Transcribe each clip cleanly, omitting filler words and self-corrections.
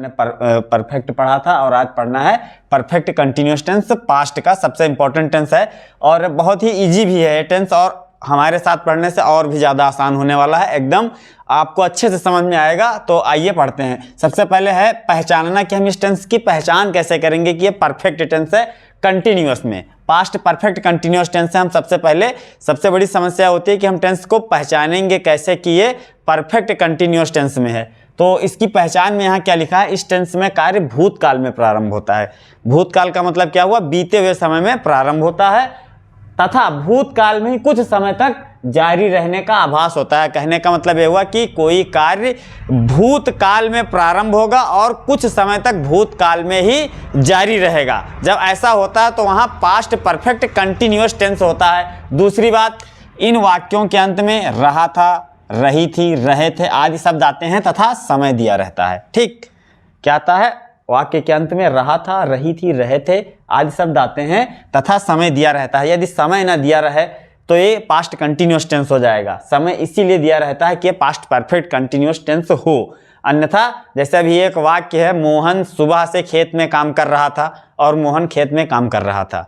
हमने परफेक्ट पढ़ा था और आज पढ़ना है परफेक्ट कंटिन्यूअस टेंस, पास्ट का सबसे इंपॉर्टेंट टेंस है और बहुत ही इजी भी है ये टेंस और हमारे साथ पढ़ने से और भी ज़्यादा आसान होने वाला है, एकदम आपको अच्छे से समझ में आएगा। तो आइए पढ़ते हैं। सबसे पहले है पहचानना कि हम इस टेंस की पहचान कैसे करेंगे कि ये परफेक्ट टेंस है कंटिन्यूअस में, पास्ट परफेक्ट कंटिन्यूअस टेंस है। हम सबसे बड़ी समस्या होती है कि हम टेंस को पहचानेंगे कैसे कि ये परफेक्ट कंटिन्यूअस टेंस में है। तो इसकी पहचान में यहाँ क्या लिखा है, इस टेंस में कार्य भूतकाल में प्रारंभ होता है। भूतकाल का मतलब क्या हुआ, बीते हुए समय में प्रारंभ होता है तथा भूतकाल में ही कुछ समय तक जारी रहने का आभास होता है। कहने का मतलब ये हुआ कि कोई कार्य भूतकाल में प्रारंभ होगा और कुछ समय तक भूतकाल में ही जारी रहेगा। जब ऐसा होता है तो वहाँ पास्ट परफेक्ट कंटिन्यूअस टेंस होता है। दूसरी बात, इन वाक्यों के अंत में रहा था, रही थी, रहे थे आदि शब्द आते हैं तथा समय दिया रहता है। ठीक, क्या आता है, वाक्य के अंत में रहा था, रही थी, रहे थे आदि शब्द आते हैं तथा समय दिया रहता है। यदि समय ना दिया रहे तो ये पास्ट कंटिन्यूअस टेंस हो जाएगा। समय इसीलिए दिया रहता है कि ये पास्ट परफेक्ट कंटिन्यूअस टेंस हो। अन्यथा जैसे अभी एक वाक्य है, मोहन सुबह से खेत में काम कर रहा था और मोहन खेत में काम कर रहा था।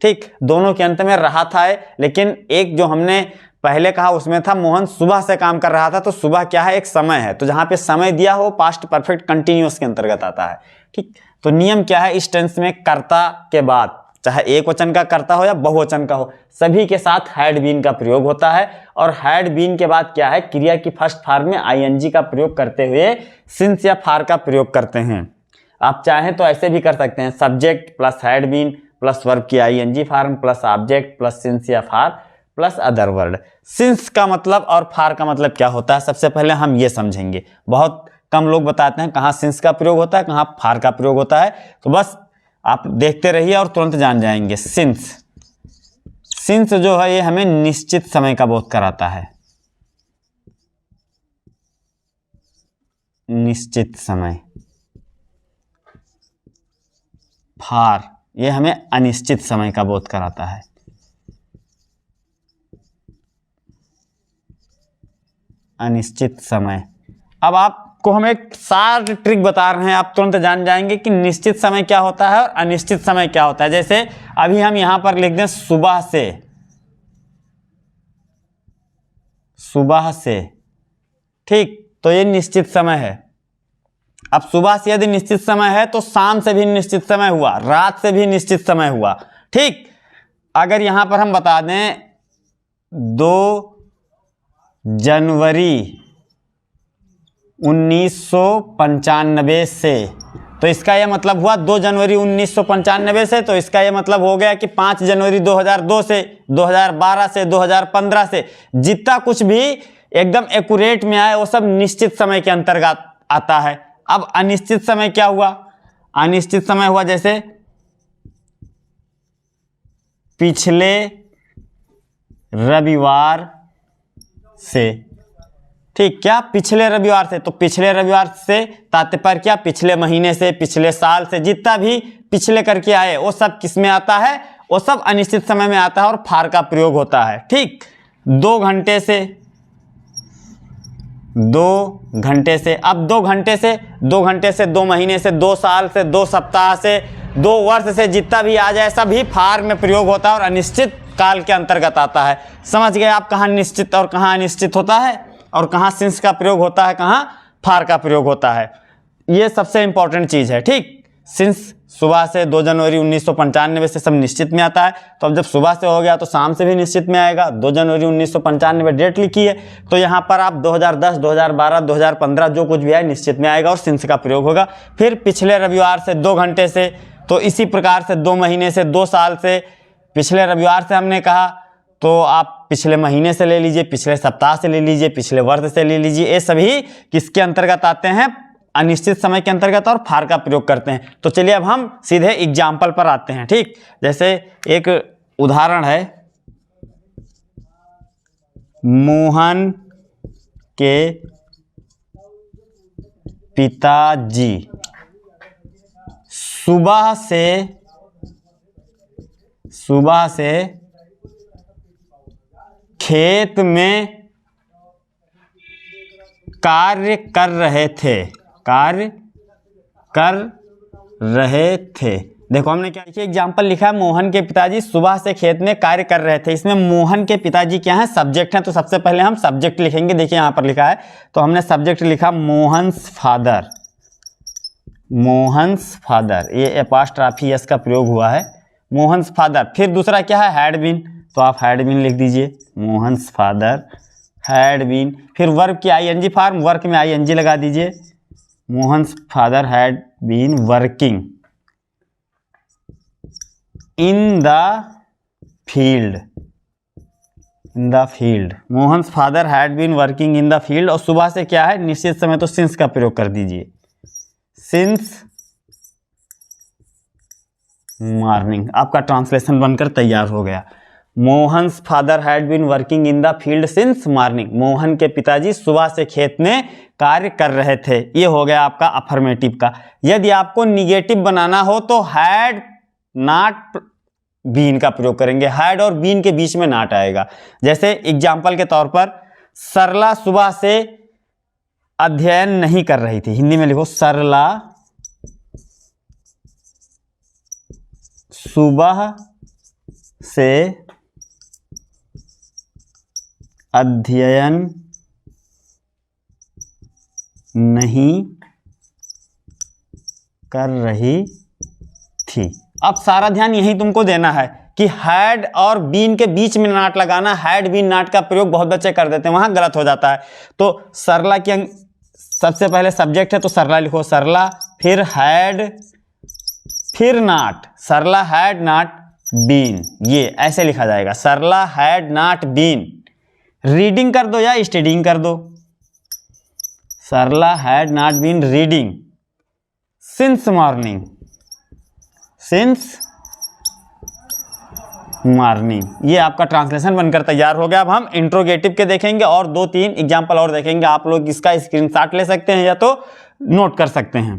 ठीक, दोनों के अंत में रहा था है, लेकिन एक जो हमने पहले कहा उसमें था मोहन सुबह से काम कर रहा था, तो सुबह क्या है, एक समय है, तो जहां पे समय दिया हो पास्ट परफेक्ट कंटिन्यूअस के अंतर्गत आता है। ठीक, तो नियम क्या है, इस टेंस में कर्ता के बाद चाहे एक वचन का कर्ता हो या बहुवचन का हो, सभी के साथ हैड बीन का प्रयोग होता है। और हैड बीन के बाद क्या है, क्रिया की फर्स्ट फॉर्म में आईएनजी का प्रयोग करते हुए सिंस या फार का प्रयोग करते हैं। आप चाहें तो ऐसे भी कर सकते हैं, subject plus had been plus verb की ING form plus object plus since या for plus other word. Since का मतलब और फार का मतलब क्या होता है, सबसे पहले हम ये समझेंगे। बहुत कम लोग बताते हैं कहाँ सिंस का प्रयोग होता है, कहाँ फार का प्रयोग होता है, तो बस आप देखते रहिए और तुरंत जान जाएंगे। सिंस जो है ये हमें निश्चित समय का बोध कराता है, निश्चित समय। फार ये हमें अनिश्चित समय का बोध कराता है। अनिश्चित समय। अब आपको हम एक सार ट्रिक बता रहे हैं, आप तुरंत जान जाएंगे कि निश्चित समय क्या होता है और अनिश्चित समय क्या होता है। जैसे अभी हम यहां पर लिख दें सुबह से, सुबह से, ठीक, तो ये निश्चित समय है। अब सुबह से यदि निश्चित समय है तो शाम से भी निश्चित समय हुआ, रात से भी निश्चित समय हुआ। ठीक, अगर यहां पर हम बता दें 2 जनवरी 1995 से, तो इसका यह मतलब हुआ 2 जनवरी 1995 से, तो इसका यह मतलब हो गया कि 5 जनवरी 2002 से, 2012 से, 2015 से जितना कुछ भी एकदम एक्यूरेट में आए वो सब निश्चित समय के अंतर्गत आता है। अब अनिश्चित समय क्या हुआ, अनिश्चित समय हुआ जैसे पिछले रविवार से। ठीक, क्या पिछले रविवार से, तो पिछले रविवार से तात्पर्य क्या, पिछले महीने से, पिछले साल से, जितना भी पिछले करके आए वो सब किस में आता है, वो सब अनिश्चित समय में आता है और फार का प्रयोग होता है। ठीक, 2 घंटे से, 2 घंटे से, अब 2 घंटे से, 2 घंटे से, 2 महीने से, 2 साल से, 2 सप्ताह से, 2 वर्ष से, जितना भी आ जाए सभी फार में प्रयोग होता है और अनिश्चित काल के अंतर्गत आता है। समझ गए आप कहाँ निश्चित और कहाँ अनिश्चित होता है और कहाँ सिंस का प्रयोग होता है, कहाँ फार का प्रयोग होता है। ये सबसे इंपॉर्टेंट चीज है। ठीक, सिंस सुबह से 2 जनवरी 1995 से सब निश्चित में आता है, तो अब जब सुबह से हो गया तो शाम से भी निश्चित में आएगा। 2 जनवरी 1995 डेट लिखी है, तो यहाँ पर आप 2010, 2012, 2015 जो कुछ भी है निश्चित में आएगा और सिंस का प्रयोग होगा। फिर पिछले रविवार से, 2 घंटे से, तो इसी प्रकार से 2 महीने से, 2 साल से, पिछले रविवार से हमने कहा तो आप पिछले महीने से ले लीजिए, पिछले सप्ताह से ले लीजिए, पिछले वर्ष से ले लीजिए, ये सभी किसके अंतर्गत आते हैं, अनिश्चित समय के अंतर्गत और फार का प्रयोग करते हैं। तो चलिए अब हम सीधे एग्जाम्पल पर आते हैं। ठीक, जैसे एक उदाहरण है, मोहन के पिताजी सुबह से खेत में कार्य कर रहे थे, कार्य कर रहे थे। देखो हमने क्या देखिए एग्जाम्पल लिखा है, मोहन के पिताजी सुबह से खेत में कार्य कर रहे थे। इसमें मोहन के पिताजी क्या है, सब्जेक्ट हैं, तो सबसे पहले हम सब्जेक्ट लिखेंगे। देखिए यहाँ पर लिखा है, तो हमने सब्जेक्ट लिखा मोहन्स फादर, मोहन्स फादर, ये एपॉस्ट्रॉफी एस का प्रयोग हुआ है, मोहन्स फादर। फिर दूसरा क्या है, हैड बीन, तो आप हैड बीन लिख दीजिए, मोहन्स फादर हैड बीन। फिर वर्ब की आईएनजी फॉर्म, वर्क में आईएनजी लगा दीजिए, Mohan's father had been working in the field, in the field, Mohan's father had been working in the field. और सुबह से क्या है, निश्चित समय, तो सिंस का प्रयोग कर दीजिए, सिंस मॉर्निंग। आपका ट्रांसलेशन बनकर तैयार हो गया। Mohan's father had been working in the field since morning, Mohan के पिताजी सुबह से खेत में कार्य कर रहे थे। ये हो गया आपका अफर्मेटिव का। यदि आपको निगेटिव बनाना हो तो हैड नॉट बीन का प्रयोग करेंगे, हैड और बीन के बीच में नॉट आएगा। जैसे एग्जाम्पल के तौर पर, सरला सुबह से अध्ययन नहीं कर रही थी, हिंदी में लिखो सरला सुबह से अध्ययन नहीं कर रही थी। अब सारा ध्यान यही तुमको देना है कि हैड और बीन के बीच में नॉट लगाना। हैड बीन नॉट का प्रयोग बहुत बच्चे कर देते हैं, वहां गलत हो जाता है। तो सरला की सबसे पहले सब्जेक्ट है, तो सरला लिखो, सरला, फिर हैड, फिर not, Sarla had not been, ये ऐसे लिखा जाएगा, Sarla had not been. Reading कर दो या स्टडीइंग कर दो, Sarla had not been reading since morning, since morning. ये आपका ट्रांसलेशन बनकर तैयार हो गया। अब हम इंट्रोगेटिव के देखेंगे और 2-3 एग्जाम्पल और देखेंगे। आप लोग इसका स्क्रीनशॉट ले सकते हैं या तो नोट कर सकते हैं।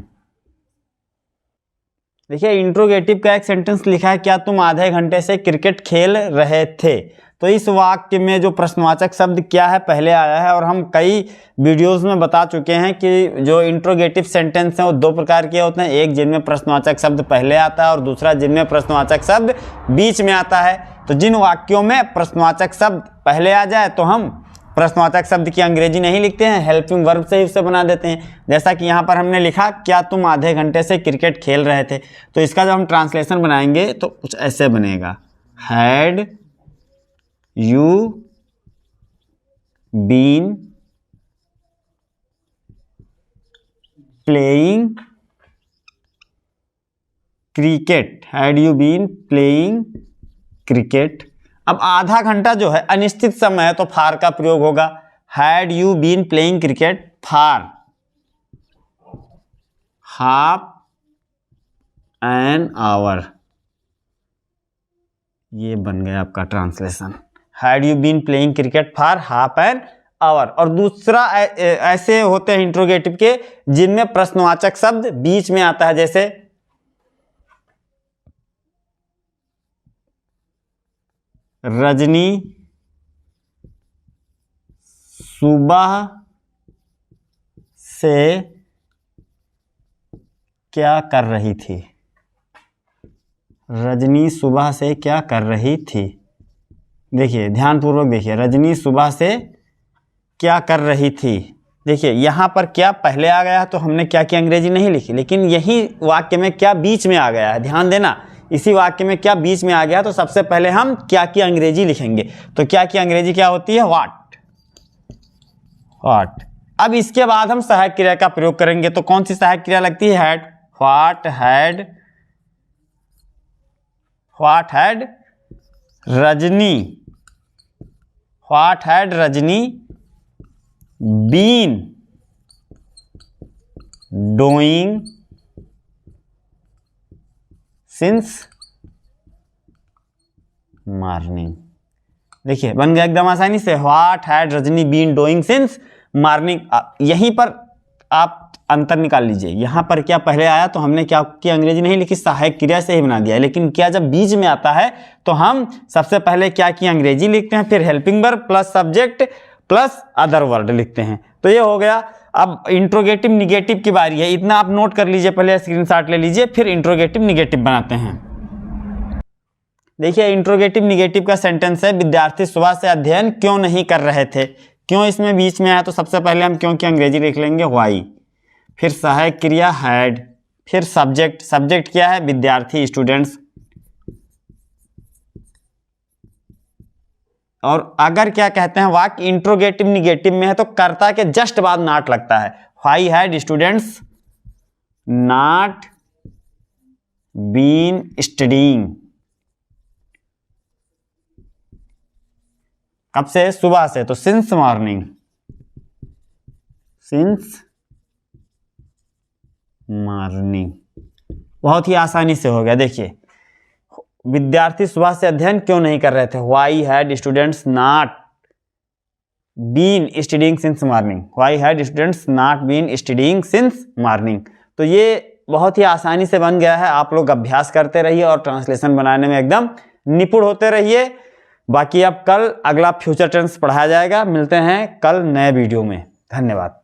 देखिए इंट्रोगेटिव का एक सेंटेंस लिखा है, क्या तुम आधे घंटे से क्रिकेट खेल रहे थे। तो इस वाक्य में जो प्रश्नवाचक शब्द क्या है पहले आया है, और हम कई वीडियोस में बता चुके हैं कि जो इंट्रोगेटिव सेंटेंस हैं वो 2 प्रकार के होते हैं, एक जिनमें प्रश्नवाचक शब्द पहले आता है और दूसरा जिनमें प्रश्नवाचक शब्द बीच में आता है। तो जिन वाक्यों में प्रश्नवाचक शब्द पहले आ जाए तो हम प्रश्नवाचक शब्द की अंग्रेजी नहीं लिखते हैं, हेल्पिंग वर्ब से ही उसे बना देते हैं। जैसा कि यहाँ पर हमने लिखा, क्या तुम आधे घंटे से क्रिकेट खेल रहे थे। तो इसका जब हम ट्रांसलेशन बनाएंगे तो कुछ ऐसे बनेगा, had you been playing cricket, had you been playing cricket. अब आधा घंटा जो है अनिश्चित समय है, तो फार का प्रयोग होगा, had you been playing cricket for half an hour. ये बन गया आपका translation, had you been playing cricket for half an hour. और दूसरा ऐसे होते हैं इंट्रोगेटिव के जिनमें प्रश्नवाचक शब्द बीच में आता है, जैसे रजनी सुबह से क्या कर रही थी, रजनी सुबह से क्या कर रही थी। देखिए ध्यानपूर्वक देखिए, रजनी सुबह से क्या कर रही थी। देखिए यहाँ पर क्या पहले आ गया है, तो हमने क्या की अंग्रेजी नहीं लिखी, लेकिन यही वाक्य में क्या बीच में आ गया है। ध्यान देना, इसी वाक्य में क्या बीच में आ गया, तो सबसे पहले हम क्या की अंग्रेजी लिखेंगे। तो क्या की अंग्रेजी क्या होती है, व्हाट, व्हाट। अब इसके बाद हम सहायक क्रिया का प्रयोग करेंगे। तो कौन सी सहायक क्रिया लगती है, had, what had, what had Rajni, what had Rajni been doing since morning. देखिए बन गया एकदम आसानी से, what had Rajni been doing since morning. यहीं पर आप अंतर निकाल लीजिए, यहाँ पर क्या पहले आया तो हमने क्या की अंग्रेजी नहीं लिखी, सहायक क्रिया से ही बना दिया। लेकिन क्या जब बीच में आता है तो हम सबसे पहले क्या की अंग्रेजी लिखते हैं, फिर helping verb plus subject plus other word लिखते हैं। तो ये हो गया। अब इंट्रोगेटिव निगेटिव की बारी है, इतना आप नोट कर लीजिए, पहले स्क्रीनशॉट ले लीजिए, फिर इंट्रोगेटिव निगेटिव बनाते हैं। देखिए इंट्रोगेटिव निगेटिव का सेंटेंस है, विद्यार्थी सुबह से अध्ययन क्यों नहीं कर रहे थे। क्यों इसमें बीच में आया, तो सबसे पहले हम क्यों की अंग्रेजी लिख लेंगे व्हाई, फिर सहायक क्रिया हैड, फिर सब्जेक्ट, सब्जेक्ट क्या है विद्यार्थी स्टूडेंट्स, और अगर क्या कहते हैं वाक्य इंट्रोगेटिव निगेटिव में है तो कर्ता के जस्ट बाद नॉट लगता है। Why had students not been studying, कब से, सुबह से, तो सिंस मॉर्निंग, सिंस मॉर्निंग। बहुत ही आसानी से हो गया। देखिए विद्यार्थी सुबह से अध्ययन क्यों नहीं कर रहे थे, why had students not been studying since morning, why had students not been studying since morning. तो ये बहुत ही आसानी से बन गया है। आप लोग अभ्यास करते रहिए और ट्रांसलेशन बनाने में एकदम निपुण होते रहिए। बाकी अब कल अगला फ्यूचर टेंस पढ़ाया जाएगा। मिलते हैं कल नए वीडियो में। धन्यवाद।